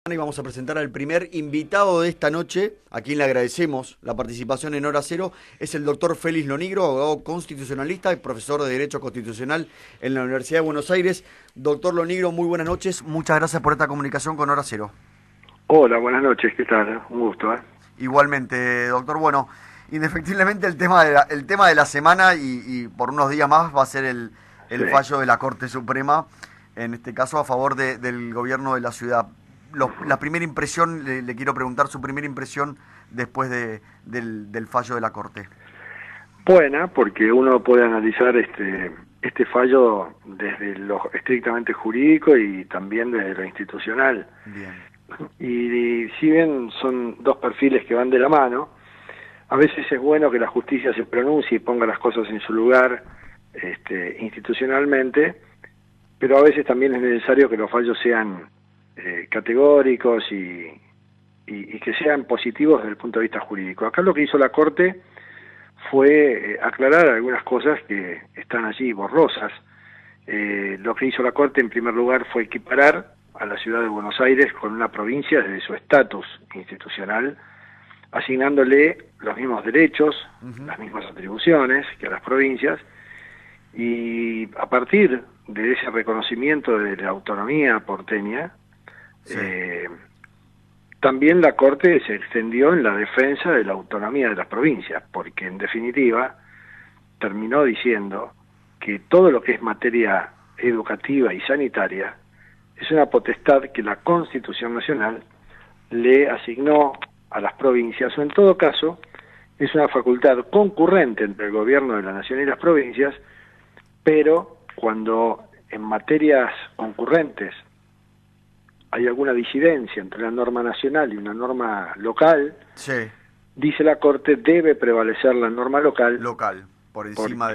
Y vamos a presentar al primer invitado de esta noche, a quien le agradecemos la participación en Hora Cero. Es el doctor Félix Lonigro, abogado constitucionalista y profesor de Derecho Constitucional en la Universidad de Buenos Aires. Doctor Lonigro, muy buenas noches. Muchas gracias por esta comunicación con Hora Cero. Hola, buenas noches. ¿Qué tal? Un gusto, ¿eh? Igualmente, doctor. Bueno, indefectiblemente el tema de la semana y por unos días más va a ser Sí. el fallo de la Corte Suprema, en este caso a favor del gobierno de la ciudad. La primera impresión, le quiero preguntar su primera impresión después del fallo de la Corte. Buena, porque uno puede analizar este fallo desde lo estrictamente jurídico y también desde lo institucional. Bien. Y si bien son dos perfiles que van de la mano, a veces es bueno que la justicia se pronuncie y ponga las cosas en su lugar institucionalmente, pero a veces también es necesario que los fallos sean categóricos y que sean positivos desde el punto de vista jurídico. Acá lo que hizo la Corte fue aclarar algunas cosas que están allí borrosas. Lo que hizo la Corte en primer lugar fue equiparar a la ciudad de Buenos Aires con una provincia desde su estatus institucional, asignándole los mismos derechos, las mismas atribuciones que a las provincias, y a partir de ese reconocimiento de la autonomía porteña, Sí. También la Corte se extendió en la defensa de la autonomía de las provincias, porque en definitiva terminó diciendo que todo lo que es materia educativa y sanitaria es una potestad que la Constitución Nacional le asignó a las provincias, o en todo caso es una facultad concurrente entre el gobierno de la Nación y las provincias, pero cuando en materias concurrentes hay alguna disidencia entre una norma nacional y una norma local, Sí. dice la Corte, debe prevalecer la norma local Por encima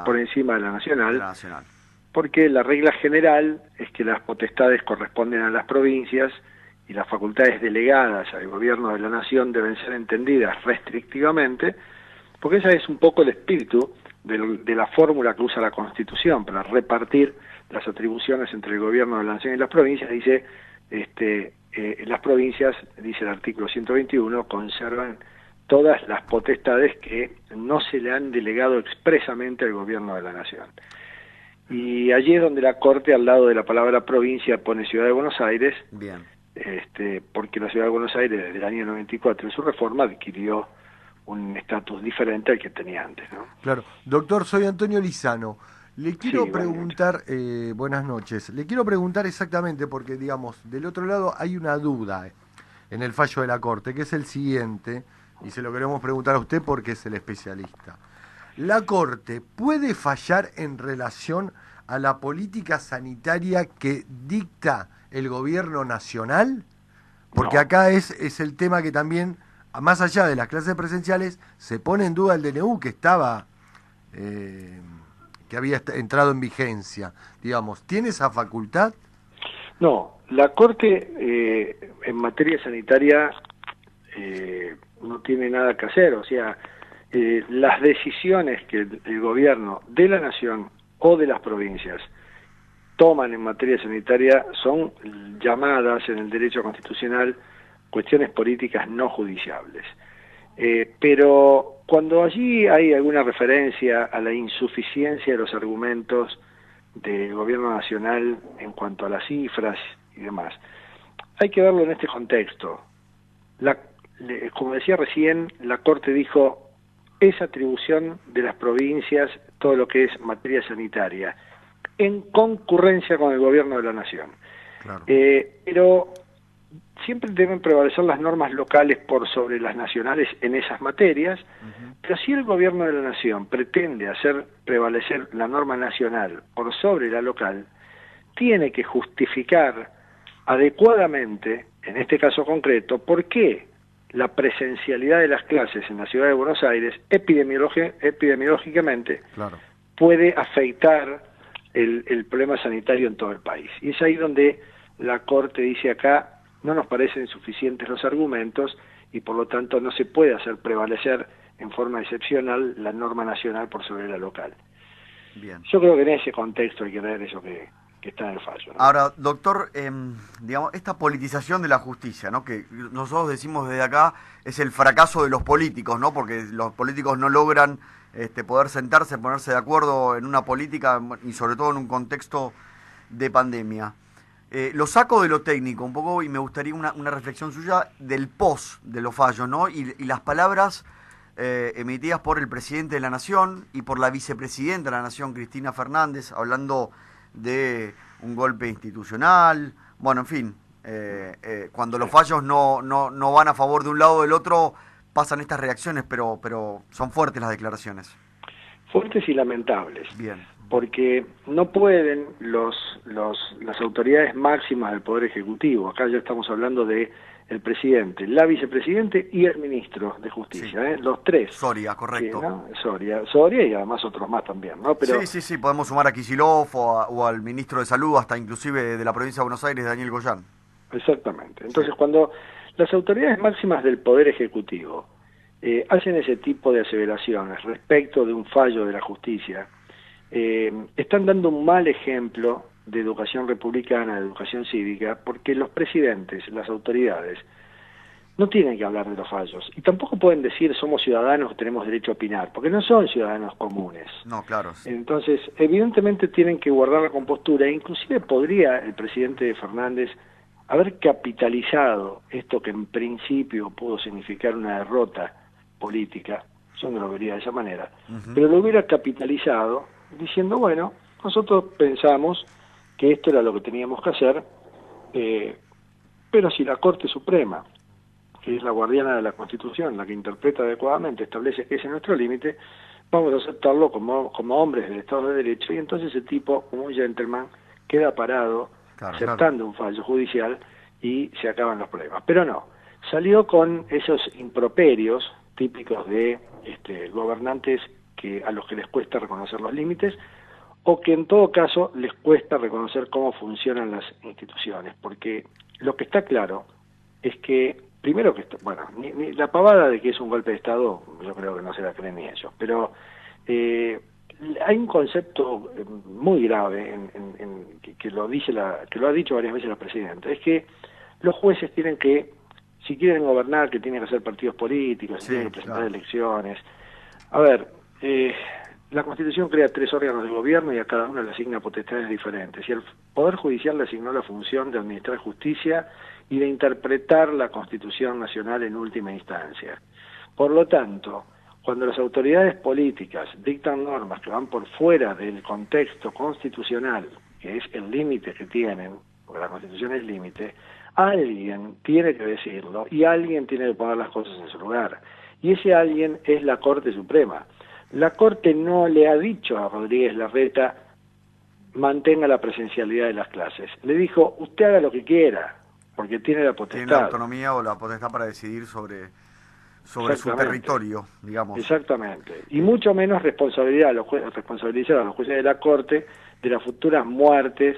por encima de la nacional, de la nacional. porque la regla general es que las potestades corresponden a las provincias y las facultades delegadas al gobierno de la nación deben ser entendidas restrictivamente, porque ese es un poco el espíritu de la fórmula que usa la Constitución para repartir las atribuciones entre el gobierno de la nación y las provincias. Dice, las provincias, dice el artículo 121, conservan todas las potestades que no se le han delegado expresamente al gobierno de la nación. Y allí es donde la Corte, al lado de la palabra provincia, pone Ciudad de Buenos Aires. Bien. Porque la Ciudad de Buenos Aires, desde el año 94, en su reforma, adquirió un estatus diferente al que tenía antes, ¿no? Claro. Doctor, soy Antonio Lizano. Le quiero Sí, preguntar, buenas noches, le quiero preguntar exactamente, porque digamos, del otro lado hay una duda en el fallo de la Corte, que es el siguiente, y se lo queremos preguntar a usted porque es el especialista. ¿La Corte puede fallar en relación a la política sanitaria que dicta el gobierno nacional? Porque No. acá es el tema que también, más allá de las clases presenciales, se pone en duda el DNU que estaba, que había entrado en vigencia. Digamos, ¿tiene esa facultad? No, la Corte en materia sanitaria no tiene nada que hacer, o sea, las decisiones que el gobierno de la nación o de las provincias toman en materia sanitaria son llamadas en el derecho constitucional cuestiones políticas no judiciables. Pero cuando allí hay alguna referencia a la insuficiencia de los argumentos del gobierno nacional en cuanto a las cifras y demás, hay que verlo en este contexto. Como decía recién, la Corte dijo, es atribución de las provincias todo lo que es materia sanitaria, en concurrencia con el gobierno de la nación. Claro. Pero siempre deben prevalecer las normas locales por sobre las nacionales en esas materias, pero si el gobierno de la nación pretende hacer prevalecer la norma nacional por sobre la local, tiene que justificar adecuadamente, en este caso concreto, por qué la presencialidad de las clases en la ciudad de Buenos Aires epidemiológicamente Claro. puede afectar el problema sanitario en todo el país. Y es ahí donde la Corte dice acá, no nos parecen suficientes los argumentos y por lo tanto no se puede hacer prevalecer en forma excepcional la norma nacional por sobre la local. Bien. Yo creo que en ese contexto hay que ver eso que que está en el fallo, ¿no? Ahora, doctor, digamos, esta politización de la justicia, ¿no? Que nosotros decimos desde acá es el fracaso de los políticos, ¿no? Porque los políticos no logran poder sentarse, ponerse de acuerdo en una política y sobre todo en un contexto de pandemia. Lo saco de lo técnico un poco y me gustaría una reflexión suya del post de los fallos, ¿no? Y las palabras emitidas por el presidente de la Nación y por la vicepresidenta de la Nación, Cristina Fernández, hablando de un golpe institucional, bueno, en fin, cuando los fallos no van a favor de un lado o del otro, pasan estas reacciones, pero son fuertes las declaraciones. Fuertes y lamentables. Bien. Porque no pueden las autoridades máximas del Poder Ejecutivo, acá ya estamos hablando de el presidente, la vicepresidente y el ministro de Justicia, Sí. Los tres. Soria, correcto. Sí, ¿no? Soria y además otros más también, ¿no? Pero, sí, podemos sumar a Kicillof o al ministro de Salud, hasta inclusive de la provincia de Buenos Aires, Daniel Goyán. Exactamente. Entonces, cuando las autoridades máximas del Poder Ejecutivo hacen ese tipo de aseveraciones respecto de un fallo de la justicia, están dando un mal ejemplo de educación republicana, de educación cívica, porque los presidentes, las autoridades, no tienen que hablar de los fallos y tampoco pueden decir somos ciudadanos, tenemos derecho a opinar, porque no son ciudadanos comunes. No, claro. Entonces, evidentemente tienen que guardar la compostura e inclusive podría el presidente Fernández haber capitalizado esto que en principio pudo significar una derrota política, yo no lo vería de esa manera, pero lo hubiera capitalizado diciendo, bueno, nosotros pensamos que esto era lo que teníamos que hacer, pero si la Corte Suprema, que es la guardiana de la Constitución, la que interpreta adecuadamente, establece que ese es nuestro límite, vamos a aceptarlo como hombres del Estado de Derecho, y entonces ese tipo, como un gentleman, queda parado, aceptando un fallo judicial, y se acaban los problemas. Pero no, salió con esos improperios típicos de gobernantes a los que les cuesta reconocer los límites, o que en todo caso les cuesta reconocer cómo funcionan las instituciones, porque lo que está claro es que, primero que, bueno, ni la pavada de que es un golpe de Estado, yo creo que no se la creen ni ellos, pero hay un concepto muy grave que lo ha dicho varias veces la presidenta, es que los jueces tienen que, si quieren gobernar, que tienen que hacer partidos políticos, tienen que presentar elecciones. A ver, la Constitución crea 3 órganos de gobierno y a cada uno le asigna potestades diferentes. Y el Poder Judicial le asignó la función de administrar justicia y de interpretar la Constitución Nacional en última instancia. Por lo tanto, cuando las autoridades políticas dictan normas que van por fuera del contexto constitucional, que es el límite que tienen, porque la Constitución es límite, alguien tiene que decirlo y alguien tiene que poner las cosas en su lugar. Y ese alguien es la Corte Suprema. La Corte no le ha dicho a Rodríguez Larreta mantenga la presencialidad de las clases. Le dijo, usted haga lo que quiera, porque tiene la potestad. Tiene la autonomía o la potestad para decidir sobre su territorio, digamos. Exactamente. Y mucho menos responsabilizar a los jueces de la Corte de las futuras muertes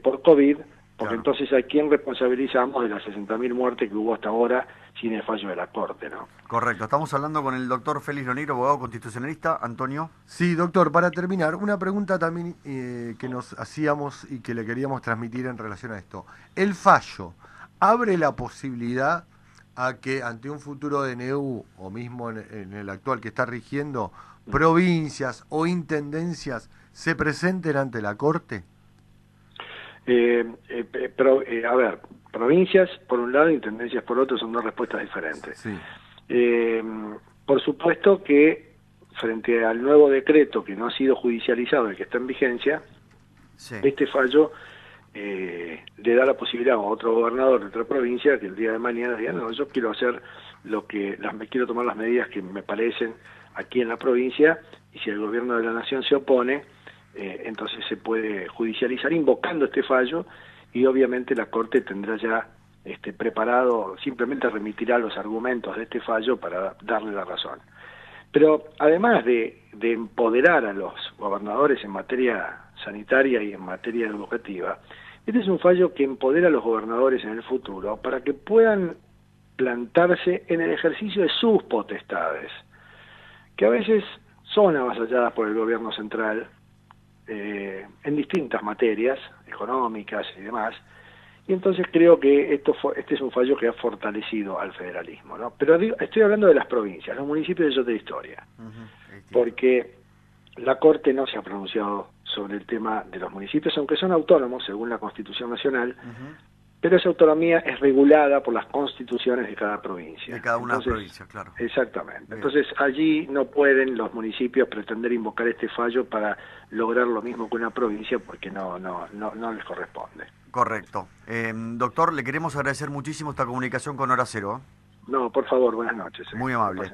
por COVID, porque entonces ¿a quién responsabilizamos de las 60.000 muertes que hubo hasta ahora sin el fallo de la Corte, ¿no? Correcto. Estamos hablando con el doctor Félix Lonigro, abogado constitucionalista. Antonio. Sí, doctor, para terminar, una pregunta también que nos hacíamos y que le queríamos transmitir en relación a esto. ¿El fallo abre la posibilidad a que ante un futuro DNU, o mismo en el actual que está rigiendo, provincias o intendencias se presenten ante la Corte? A ver, provincias por un lado, intendencias por otro, son dos respuestas diferentes. Sí. Por supuesto que frente al nuevo decreto que no ha sido judicializado, el que está en vigencia, este fallo le da la posibilidad a otro gobernador de otra provincia que el día de mañana diga, no, yo quiero hacer quiero tomar las medidas que me parecen aquí en la provincia, y si el gobierno de la nación se opone, entonces se puede judicializar invocando este fallo, y obviamente la Corte tendrá ya preparado, simplemente remitirá los argumentos de este fallo para darle la razón. Pero además de empoderar a los gobernadores en materia sanitaria y en materia educativa, este es un fallo que empodera a los gobernadores en el futuro para que puedan plantarse en el ejercicio de sus potestades, que a veces son avasalladas por el gobierno central, en distintas materias económicas y demás. Y entonces creo que este es un fallo que ha fortalecido al federalismo, ¿no? Pero estoy hablando de las provincias, los municipios es otra historia, porque la Corte no se ha pronunciado sobre el tema de los municipios, aunque son autónomos según la Constitución Nacional, pero esa autonomía es regulada por las constituciones de cada provincia. De cada una de las provincias, claro. Exactamente. Bien. Entonces allí no pueden los municipios pretender invocar este fallo para lograr lo mismo que una provincia, porque no les corresponde. Correcto. Doctor, le queremos agradecer muchísimo esta comunicación con Hora Cero. No, por favor, buenas noches. Muy amable.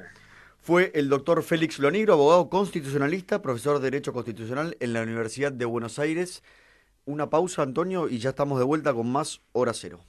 Fue el doctor Félix Lonigro, abogado constitucionalista, profesor de Derecho Constitucional en la Universidad de Buenos Aires. Una pausa, Antonio, y ya estamos de vuelta con más Hora Cero.